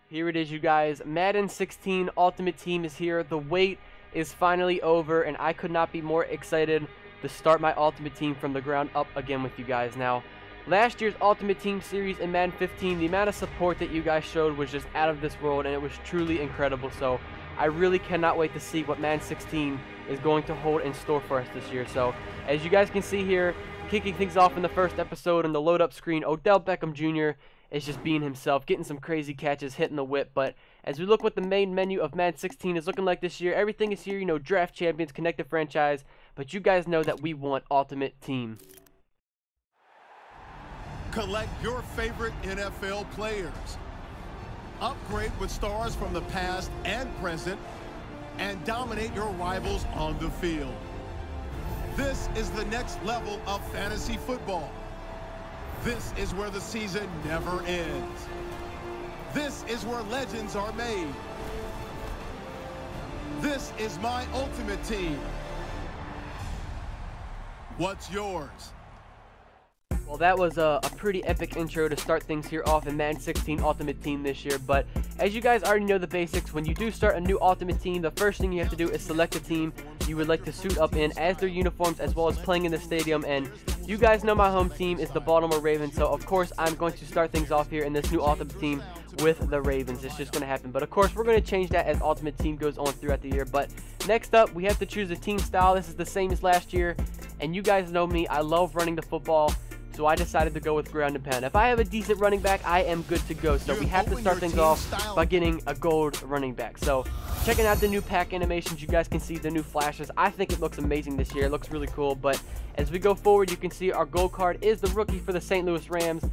Here it is, you guys. Madden 16 Ultimate Team is here. The wait is finally over, and I could not be more excited to start my Ultimate Team from the ground up again with you guys. Now, last year's Ultimate Team series in Madden 15, the amount of support that you guys showed was just out of this world, and it was truly incredible. So, I really cannot wait to see what Madden 16 is going to hold in store for us this year. So, as you guys can see here, kicking things off in the first episode on the load-up screen, Odell Beckham Jr. is just being himself, getting some crazy catches, hitting the whip. But as we look what the main menu of Madden 16 is looking like this year, everything is here, you know, draft champions, connected franchise, but you guys know that we want Ultimate Team. Collect your favorite NFL players. Upgrade with stars from the past and present, and dominate your rivals on the field. This is the next level of fantasy football. This is where the season never ends. This is where legends are made. This is my Ultimate Team. What's yours? Well, that was a pretty epic intro to start things here off in Madden 16 Ultimate Team this year. But as you guys already know the basics, when you do start a new Ultimate Team, the first thing you have to do is select a team you would like to suit up in as their uniforms, as well as playing in the stadium. And you guys know my home team is the Baltimore Ravens, so of course I'm going to start things off here in this new Ultimate Team with the Ravens. It's just going to happen. But of course we're going to change that as Ultimate Team goes on throughout the year. But next up, we have to choose a team style. This is the same as last year, and you guys know me, I love running the football. So I decided to go with ground and pound. If I have a decent running back, I am good to go. So we have to start things off by getting a gold running back. So checking out the new pack animations, you guys can see the new flashes. I think it looks amazing this year. It looks really cool. But as we go forward, you can see our gold card is the rookie for the St. Louis Rams,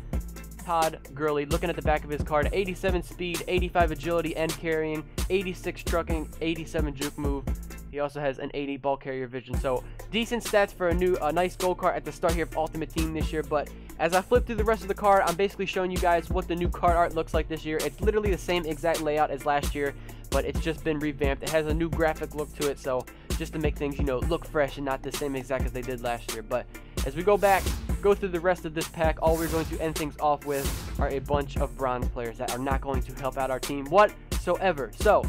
Todd Gurley. Looking at the back of his card, 87 speed, 85 agility and carrying, 86 trucking, 87 juke move. He also has an 80 ball carrier vision. So decent stats for a nice gold card at the start here of Ultimate Team this year. But as I flip through the rest of the card, I'm basically showing you guys what the new card art looks like this year. It's literally the same exact layout as last year, but it's just been revamped. It has a new graphic look to it, so just to make things, you know, look fresh and not the same exact as they did last year. But as we go through the rest of this pack, all we're going to end things off with are a bunch of bronze players that are not going to help out our team whatsoever. So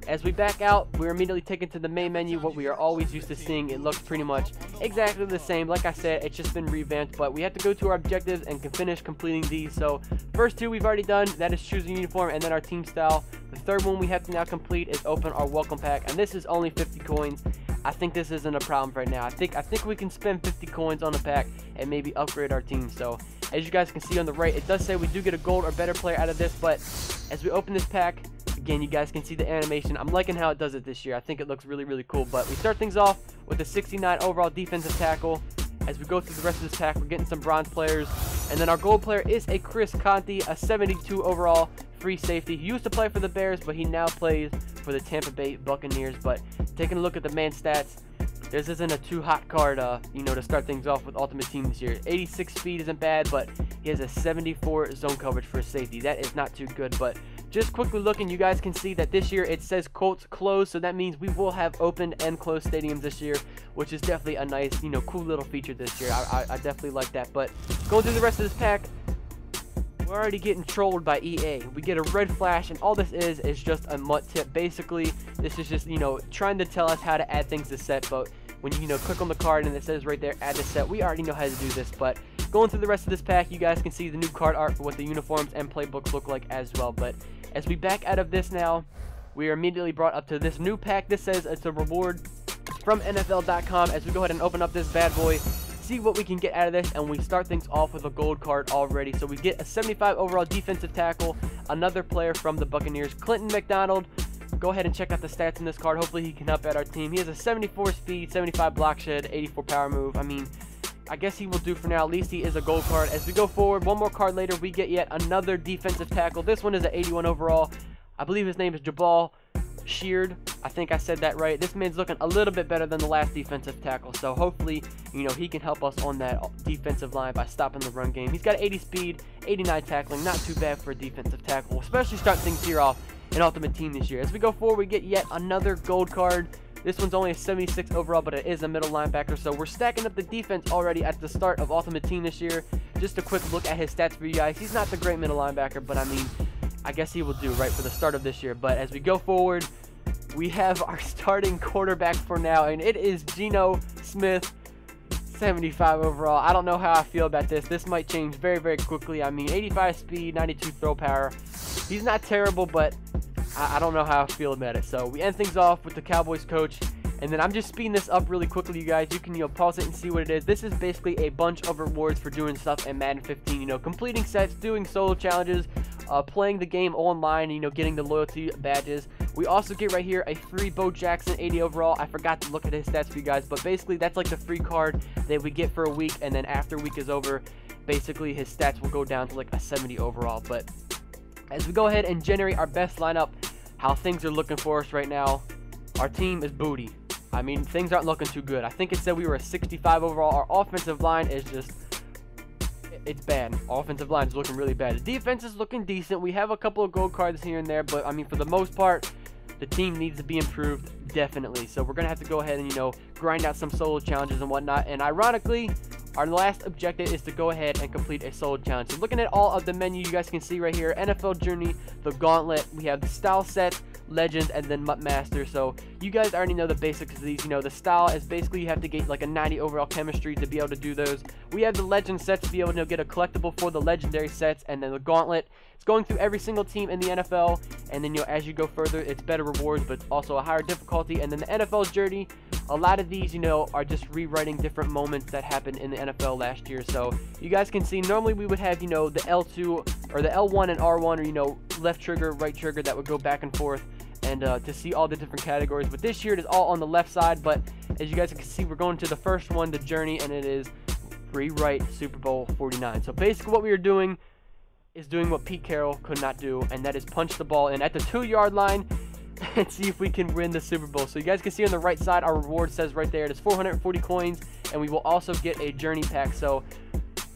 as we back out, we're immediately taken to the main menu, what we are always used to seeing. It looks pretty much exactly the same. Like I said, it's just been revamped, but we have to go to our objectives and can finish completing these. So first two we've already done, that is choosing uniform and then our team style. The third one we have to now complete is open our welcome pack, and this is only 50 coins. I think this isn't a problem right now. I think we can spend 50 coins on the pack and maybe upgrade our team. So as you guys can see on the right, it does say we do get a gold or better player out of this, but as we open this pack, again, you guys can see the animation. I'm liking how it does it this year. I think it looks really, really cool. But we start things off with a 69 overall defensive tackle. As we go through the rest of this pack, we're getting some bronze players. And then our gold player is a Chris Conte, a 72 overall free safety. He used to play for the Bears, but he now plays for the Tampa Bay Buccaneers. But taking a look at the man stats, this isn't a too hot card, you know, to start things off with Ultimate Team this year. 86 speed isn't bad, but he has a 74 zone coverage for a safety. That is not too good, but just quickly looking, you guys can see that this year it says Colts closed, so that means we will have open and closed stadiums this year, which is definitely a nice, you know, cool little feature this year. I definitely like that. But going through the rest of this pack, we're already getting trolled by EA. We get a red flash, and all this is just a MUT tip. Basically, this is just, you know, trying to tell us how to add things to set. But when you know, click on the card and it says right there, add to set, we already know how to do this. But going through the rest of this pack, you guys can see the new card art for what the uniforms and playbooks look like as well. But as we back out of this now, we are immediately brought up to this new pack. This says it's a reward from NFL.com. As we go ahead and open up this bad boy, see what we can get out of this, and we start things off with a gold card already. So we get a 75 overall defensive tackle, another player from the Buccaneers, Clinton McDonald. Go ahead and check out the stats in this card. Hopefully he can help out our team. He has a 74 speed, 75 block shed, 84 power move. I mean, I guess he will do for now. At least he is a gold card. As we go forward, one more card later, we get yet another defensive tackle. This one is an 81 overall. I believe his name is Jabal Sheard. I think I said that right. This man's looking a little bit better than the last defensive tackle. So hopefully, you know, he can help us on that defensive line by stopping the run game. He's got 80 speed, 89 tackling. Not too bad for a defensive tackle, especially starting things here off in Ultimate Team this year. As we go forward, we get yet another gold card. This one's only a 76 overall, but it is a middle linebacker. So we're stacking up the defense already at the start of Ultimate Team this year. Just a quick look at his stats for you guys. He's not the great middle linebacker, but I mean, I guess he will do right for the start of this year. But as we go forward, we have our starting quarterback for now, and it is Geno Smith, 75 overall. I don't know how I feel about this. This might change very, very quickly. I mean, 85 speed, 92 throw power. He's not terrible, but I don't know how I feel about it. So we end things off with the Cowboys coach, and then I'm just speeding this up really quickly, you guys. You can, pause it and see what it is. This is basically a bunch of rewards for doing stuff in Madden 15. Completing sets, doing solo challenges, playing the game online, getting the loyalty badges. We also get right here a free Bo Jackson 80 overall. I forgot to look at his stats for you guys, but basically that's like the free card that we get for a week, and then after a week is over, basically his stats will go down to like a 70 overall. But as we go ahead and generate our best lineup, how things are looking for us right now, our team is booty. I mean, things aren't looking too good. I think it said we were a 65 overall. Our offensive line is just, it's bad. Our offensive line is looking really bad. The defense is looking decent. We have a couple of gold cards here and there, but I mean, for the most part, the team needs to be improved, definitely. So we're going to have to go ahead and, grind out some solo challenges and whatnot. And ironically, our last objective is to go ahead and complete a solo challenge. So looking at all of the menu, you guys can see right here, NFL Journey, the Gauntlet, we have the Style Set, Legends, and then Mutt Master. So you guys already know the basics of these. The style is basically you have to get like a 90 overall chemistry to be able to do those. We have the Legend sets to be able to get a collectible for the legendary sets, and then the Gauntlet. It's going through every single team in the NFL, and then as you go further, it's better rewards, but also a higher difficulty. And then the NFL Journey, a lot of these, are just rewriting different moments that happened in the NFL last year. So you guys can see, normally we would have, the L2 or the L1 and R1, or, left trigger, right trigger, that would go back and forth, and to see all the different categories. But this year it is all on the left side. But as you guys can see, we're going to the first one, the Journey, and it is rewrite Super Bowl 49. So basically what we are doing is doing what Pete Carroll could not do, and that is punch the ball in at the 2-yard line and see if we can win the Super Bowl. So you guys can see on the right side, our reward says right there, it is 440 coins, and we will also get a Journey pack. So,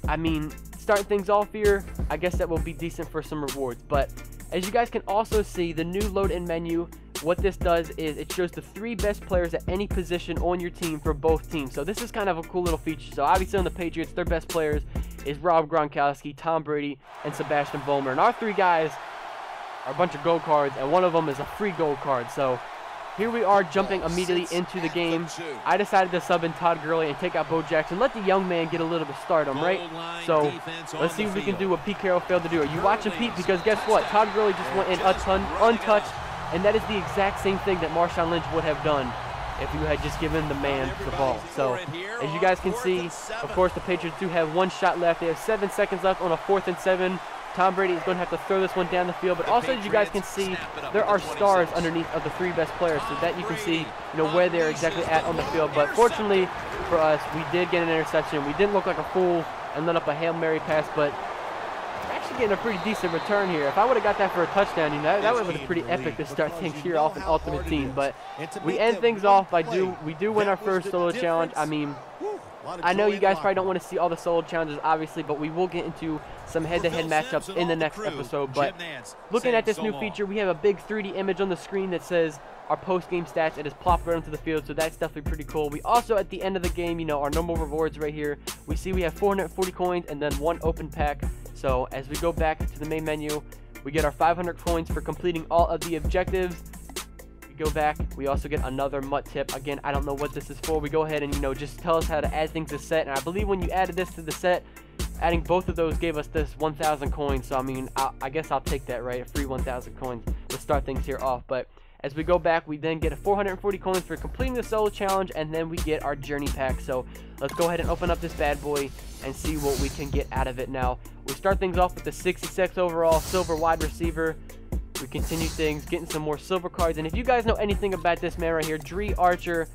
I mean, starting things off here, I guess that will be decent for some rewards. But as you guys can also see, the new load-in menu, what this does is it shows the 3 best players at any position on your team for both teams. So this is kind of a cool little feature. So obviously on the Patriots, their best players is Rob Gronkowski, Tom Brady, and Sebastian Vollmer. And our 3 guys are a bunch of gold cards, and one of them is a free gold card. So here we are jumping immediately into the game. I decided to sub in Todd Gurley and take out Bo Jackson. Let the young man get a little bit of stardom, right? So let's see if we can do what Pete Carroll failed to do. Are you watching, Pete? Because guess what? Todd Gurley just went in untouched, and that is the exact same thing that Marshawn Lynch would have done if you had just given the man the ball. So as you guys can see, of course, the Patriots do have 1 shot left. They have 7 seconds left on a 4th and 7. Tom Brady is going to have to throw this one down the field, but also, as you guys can see, there are stars underneath of the 3 best players, so that you can see, where they're exactly at on the field. But fortunately for us, we did get an interception. We didn't look like a fool and let up a Hail Mary pass, but we're actually getting a pretty decent return here. If I would have got that for a touchdown, that would have been pretty epic to start things here off in Ultimate Team. But we end things off by we do win our first solo challenge. I mean, I know you guys probably don't want to see all the solo challenges, obviously, but we will get into some head-to-head matchups in the next episode. But looking at this new feature, we have a big 3D image on the screen that says our post-game stats. It is plopped right onto the field, so that's definitely pretty cool. We also, at the end of the game, our normal rewards right here, we see we have 440 coins and then 1 open pack. So as we go back to the main menu, we get our 500 coins for completing all of the objectives. We go back, we also get another Mutt tip. Again, I don't know what this is for. We go ahead and, just tell us how to add things to set. And I believe when you added this to the set, adding both of those gave us this 1,000 coins. So, I mean, I guess I'll take that, right? A free 1,000 coins to start things here off. But as we go back, we then get a 440 coins for completing the solo challenge, and then we get our Journey pack. So let's go ahead and open up this bad boy and see what we can get out of it. Now, we start things off with the 66 overall silver wide receiver. We continue things, getting some more silver cards. And if you guys know anything about this man right here, Dre Archer,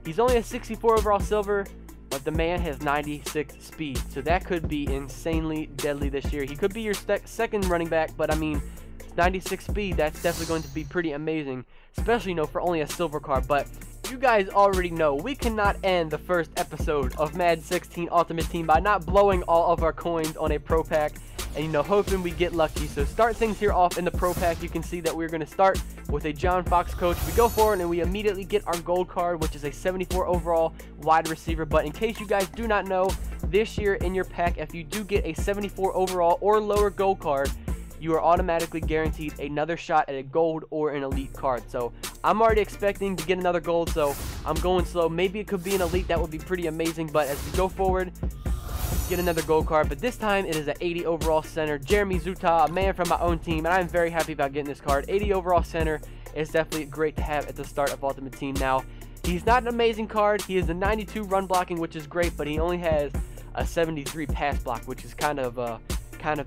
he's only a 64 overall silver, but the man has 96 speed. So that could be insanely deadly this year. He could be your second running back, but I mean, 96 speed, that's definitely going to be pretty amazing, especially, for only a silver card. But you guys already know we cannot end the first episode of Madden 16 Ultimate Team by not blowing all of our coins on a pro pack and, hoping we get lucky. So start things here off in the pro pack. You can see that we're going to start with a John Fox coach. We go forward and we immediately get our gold card, which is a 74 overall wide receiver. But in case you guys do not know, this year in your pack, if you do get a 74 overall or lower gold card, you are automatically guaranteed another shot at a gold or an elite card. So I'm already expecting to get another gold, so I'm going slow. Maybe it could be an elite. That would be pretty amazing. But as we go forward, get another gold card, but this time it is an 80 overall center, Jeremy Zuta, a man from my own team, and I'm very happy about getting this card. 80 overall center is definitely great to have at the start of Ultimate Team. Now, he's not an amazing card. He is a 92 run blocking, which is great, but he only has a 73 pass block, which is kind of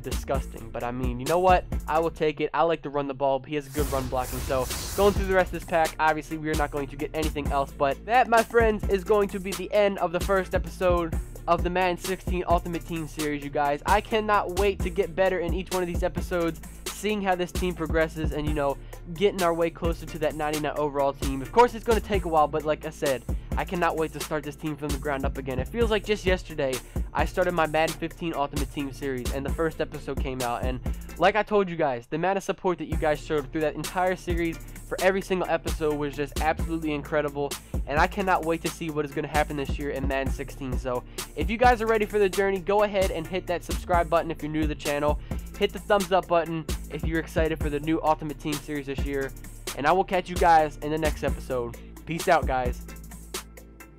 disgusting. But I mean, you know what? I will take it. I like to run the ball. He has a good run blocking. So going through the rest of this pack, obviously we are not going to get anything else. But that, my friends, is going to be the end of the first episode of the Madden 16 Ultimate Team series, you guys. I cannot wait to get better in each one of these episodes, seeing how this team progresses and, you know, getting our way closer to that 99 overall team. Of course, it's going to take a while, but like I said, I cannot wait to start this team from the ground up again. It feels like just yesterday I started my Madden 15 Ultimate Team series and the first episode came out, and like I told you guys, the amount of support that you guys showed through that entire series for every single episode was just absolutely incredible, and I cannot wait to see what is going to happen this year in Madden 16. So if you guys are ready for the journey, go ahead and hit that subscribe button if you're new to the channel. Hit the thumbs up button if you're excited for the new Ultimate Team series this year, and I will catch you guys in the next episode. Peace out, guys.